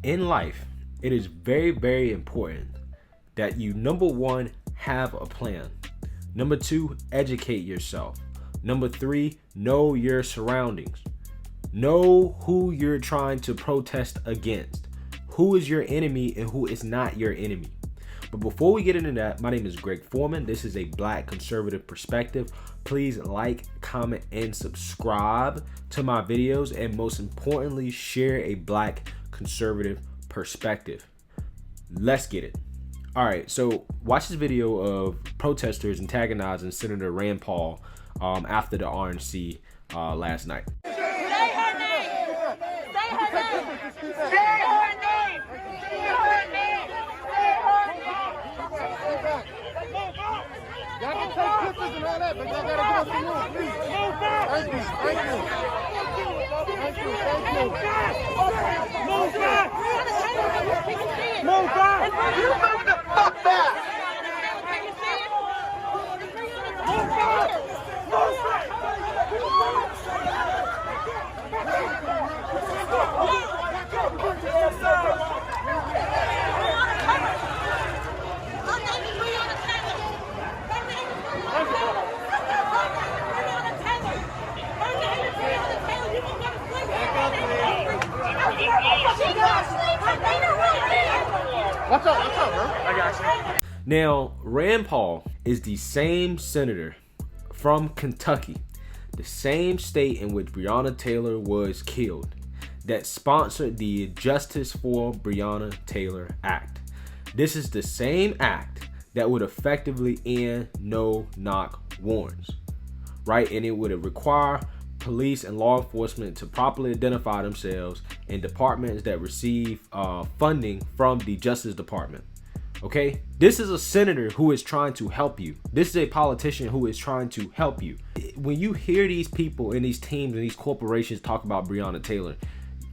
in life, it is very, very important that you, number one, have a plan. Number two, educate yourself. Number three, know your surroundings. Know who you're trying to protest against. Who is your enemy and who is not your enemy. But before we get into that, my name is Greg Foreman. This is a Black conservative perspective. Please like, comment, and subscribe to my videos. And most importantly, share a Black conservative perspective. Let's get it. All right, so watch this video of protesters antagonizing Senator Rand Paul after the RNC last night. Say her name! Say her name! Say her name! Say her name! Say her name! Y'all can take pictures and all that, but y'all gotta give us some more, please. Thank you, thank you. Thank you, thank you. Move back! Move back! You move the fuck back! Move back! Move back! What's up, bro? I got you. Now, Rand Paul is the same senator from Kentucky, the same state in which Breonna Taylor was killed, that sponsored the Justice for Breonna Taylor Act. This is the same act that would effectively end no-knock warrants, right? And it would require police and law enforcement to properly identify themselves in departments that receive funding from the Justice Department. Okay, this is a senator who is trying to help you. This is a politician who is trying to help you. When you hear these people and these teams and these corporations talk about Breonna Taylor,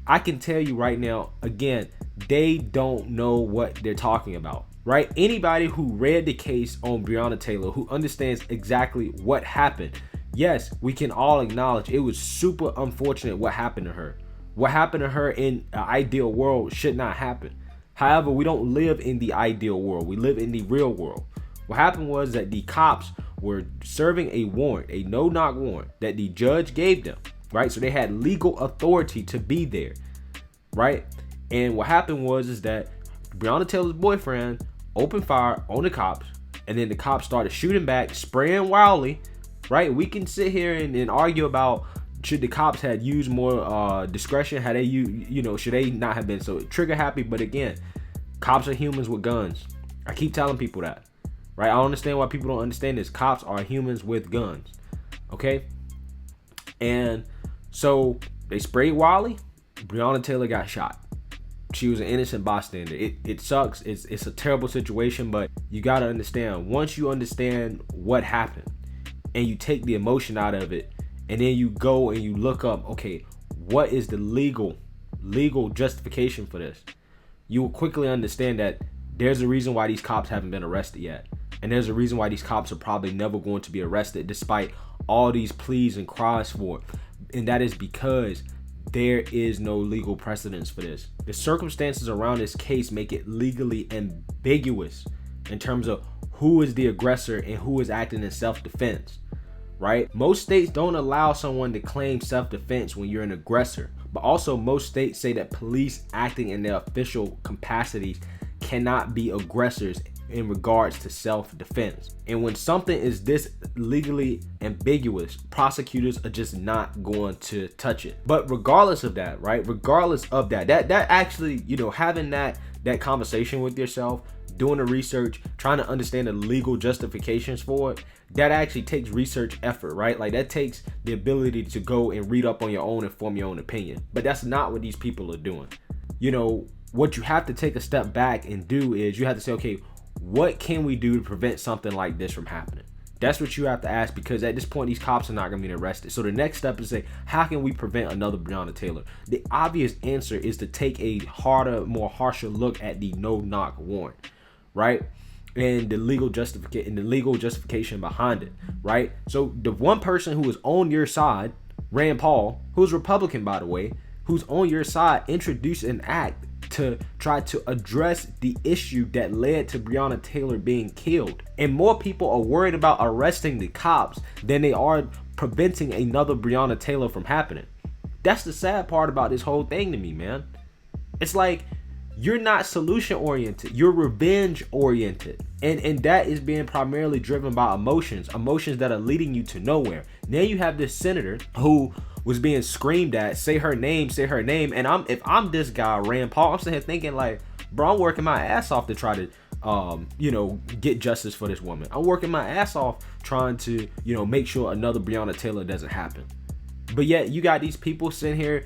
I can tell you right now, again, they don't know what they're talking about, right? Anybody who read the case on Breonna Taylor, who understands exactly what happened, yes, we can all acknowledge it was super unfortunate what happened to her. What happened to her in an ideal world should not happen. However, we don't live in the ideal world. We live in the real world. What happened was that the cops were serving a warrant, a no-knock warrant that the judge gave them, right? So they had legal authority to be there, right? And what happened was that Breonna Taylor's boyfriend opened fire on the cops, and then the cops started shooting back, spraying wildly, right? We can sit here and argue about should the cops had used more discretion, had they should they not have been so trigger happy. But again, cops are humans with guns. I keep telling people that, right? I don't understand why people don't understand this. Cops are humans with guns, okay? And so they sprayed Wiley. Breonna Taylor got shot. She was an innocent bystander. It sucks. It's a terrible situation, but you got to understand, once you understand what happened and you take the emotion out of it, and then you go and you look up, okay, what is the legal justification for this? You will quickly understand that there's a reason why these cops haven't been arrested yet. And there's a reason why these cops are probably never going to be arrested despite all these pleas and cries for it. And that is because there is no legal precedence for this. The circumstances around this case make it legally ambiguous in terms of who is the aggressor and who is acting in self-defense. Right? Most states don't allow someone to claim self-defense when you're an aggressor, but also most states say that police acting in their official capacities cannot be aggressors in regards to self-defense. And when something is this legally ambiguous, prosecutors are just not going to touch it. But regardless of that, right? Regardless of that actually, having that conversation with yourself, doing the research, trying to understand the legal justifications for it, that actually takes research effort, right? Like that takes the ability to go and read up on your own and form your own opinion. But that's not what these people are doing. What you have to take a step back and do is you have to say, okay, what can we do to prevent something like this from happening? That's what you have to ask, because at this point, these cops are not going to be arrested. So the next step is to say, how can we prevent another Breonna Taylor? The obvious answer is to take a harsher look at the no-knock warrant, right? And the legal justification behind it, right? So the one person who is on your side, Rand Paul, who's Republican, by the way, who's on your side, introduced an act to try to address the issue that led to Breonna Taylor being killed. And more people are worried about arresting the cops than they are preventing another Breonna Taylor from happening. That's the sad part about this whole thing to me, man. It's like, you're not solution oriented, you're revenge oriented. And that is being primarily driven by emotions that are leading you to nowhere. Now you have this senator who was being screamed at, say her name. And if I'm this guy, Rand Paul, I'm sitting here thinking like, bro, I'm working my ass off to try to, get justice for this woman. I'm working my ass off trying to, make sure another Breonna Taylor doesn't happen. But yet you got these people sitting here,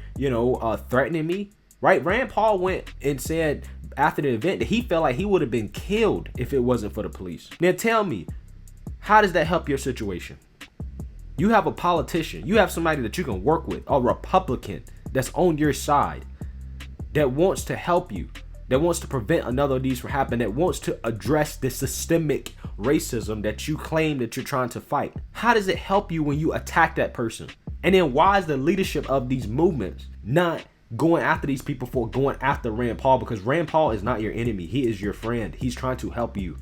threatening me, right? Rand Paul went and said after the event that he felt like he would have been killed if it wasn't for the police. Now tell me, how does that help your situation? You have a politician, you have somebody that you can work with, a Republican that's on your side, that wants to help you, that wants to prevent another of these from happening, that wants to address the systemic racism that you claim that you're trying to fight. How does it help you when you attack that person? And then why is the leadership of these movements not going after these people for going after Rand Paul? Because Rand Paul is not your enemy. He is your friend. He's trying to help you.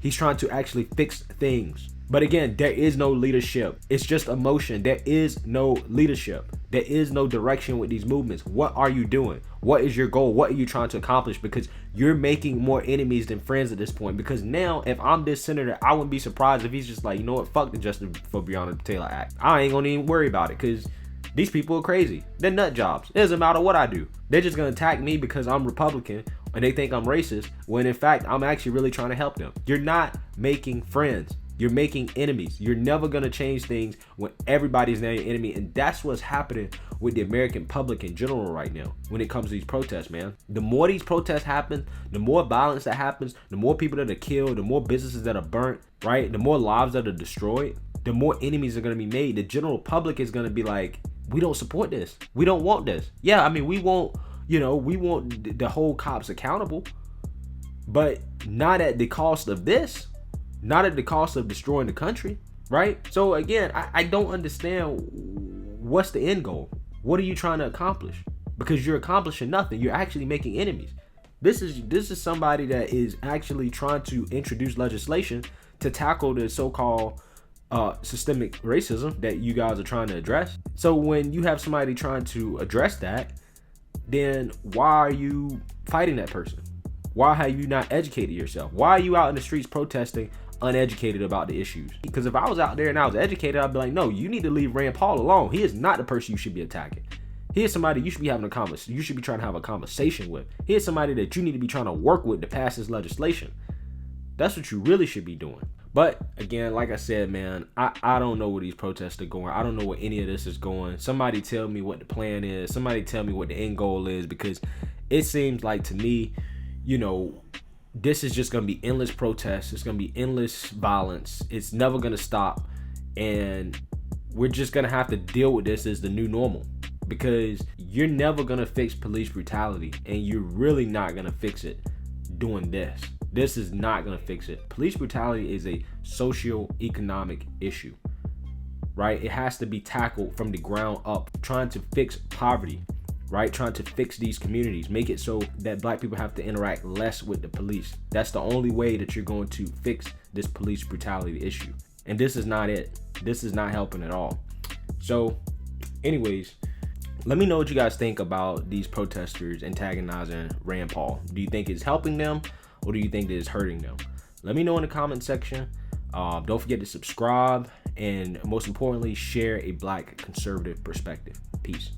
He's trying to actually fix things. But again, there is no leadership. It's just emotion. There is no leadership. There is no direction with these movements. What are you doing? What is your goal? What are you trying to accomplish? Because you're making more enemies than friends at this point. Because now, if I'm this senator, I wouldn't be surprised if he's just like, you know what, fuck the Justice for Breonna Taylor Act. I ain't gonna even worry about it, because these people are crazy. They're nut jobs. It doesn't matter what I do. They're just gonna attack me because I'm Republican and they think I'm racist, when in fact, I'm actually really trying to help them. You're not making friends. You're making enemies. You're never going to change things when everybody's now your enemy. And that's what's happening with the American public in general right now when it comes to these protests, man. The more these protests happen, the more violence that happens, the more people that are killed, the more businesses that are burnt, right? The more lives that are destroyed, the more enemies are going to be made. The general public is going to be like, we don't support this. We don't want this. Yeah, I mean, we want the whole cops accountable, but not at the cost of this. Not at the cost of destroying the country, right? So again, I don't understand what's the end goal. What are you trying to accomplish? Because you're accomplishing nothing. You're actually making enemies. This is somebody that is actually trying to introduce legislation to tackle the so-called systemic racism that you guys are trying to address. So when you have somebody trying to address that, then why are you fighting that person? Why have you not educated yourself? Why are you out in the streets protesting uneducated about the issues? Because if I was out there and I was educated, I'd be like, no, you need to leave Rand Paul alone. He is not the person you should be attacking. He is somebody you should be having a conversation. You should be trying to have a conversation with. He is somebody that you need to be trying to work with to pass this legislation. That's what you really should be doing. But again, like I said, man, I don't know where these protests are going. I don't know where any of this is going. Somebody tell me what the plan is. Somebody tell me what the end goal is, because it seems like to me, this is just going to be endless protests. It's going to be endless violence. It's never going to stop. And we're just going to have to deal with this as the new normal, because you're never going to fix police brutality, and you're really not going to fix it doing this. This is not going to fix it. Police brutality is a socio-economic issue, right? It has to be tackled from the ground up, trying to fix poverty, right? Trying to fix these communities, make it so that black people have to interact less with the police. That's the only way that you're going to fix this police brutality issue. And this is not it. This is not helping at all. So anyways, let me know what you guys think about these protesters antagonizing Rand Paul. Do you think it's helping them, or do you think that it's hurting them? Let me know in the comment section. Don't forget to subscribe, and most importantly, share a black conservative perspective. Peace.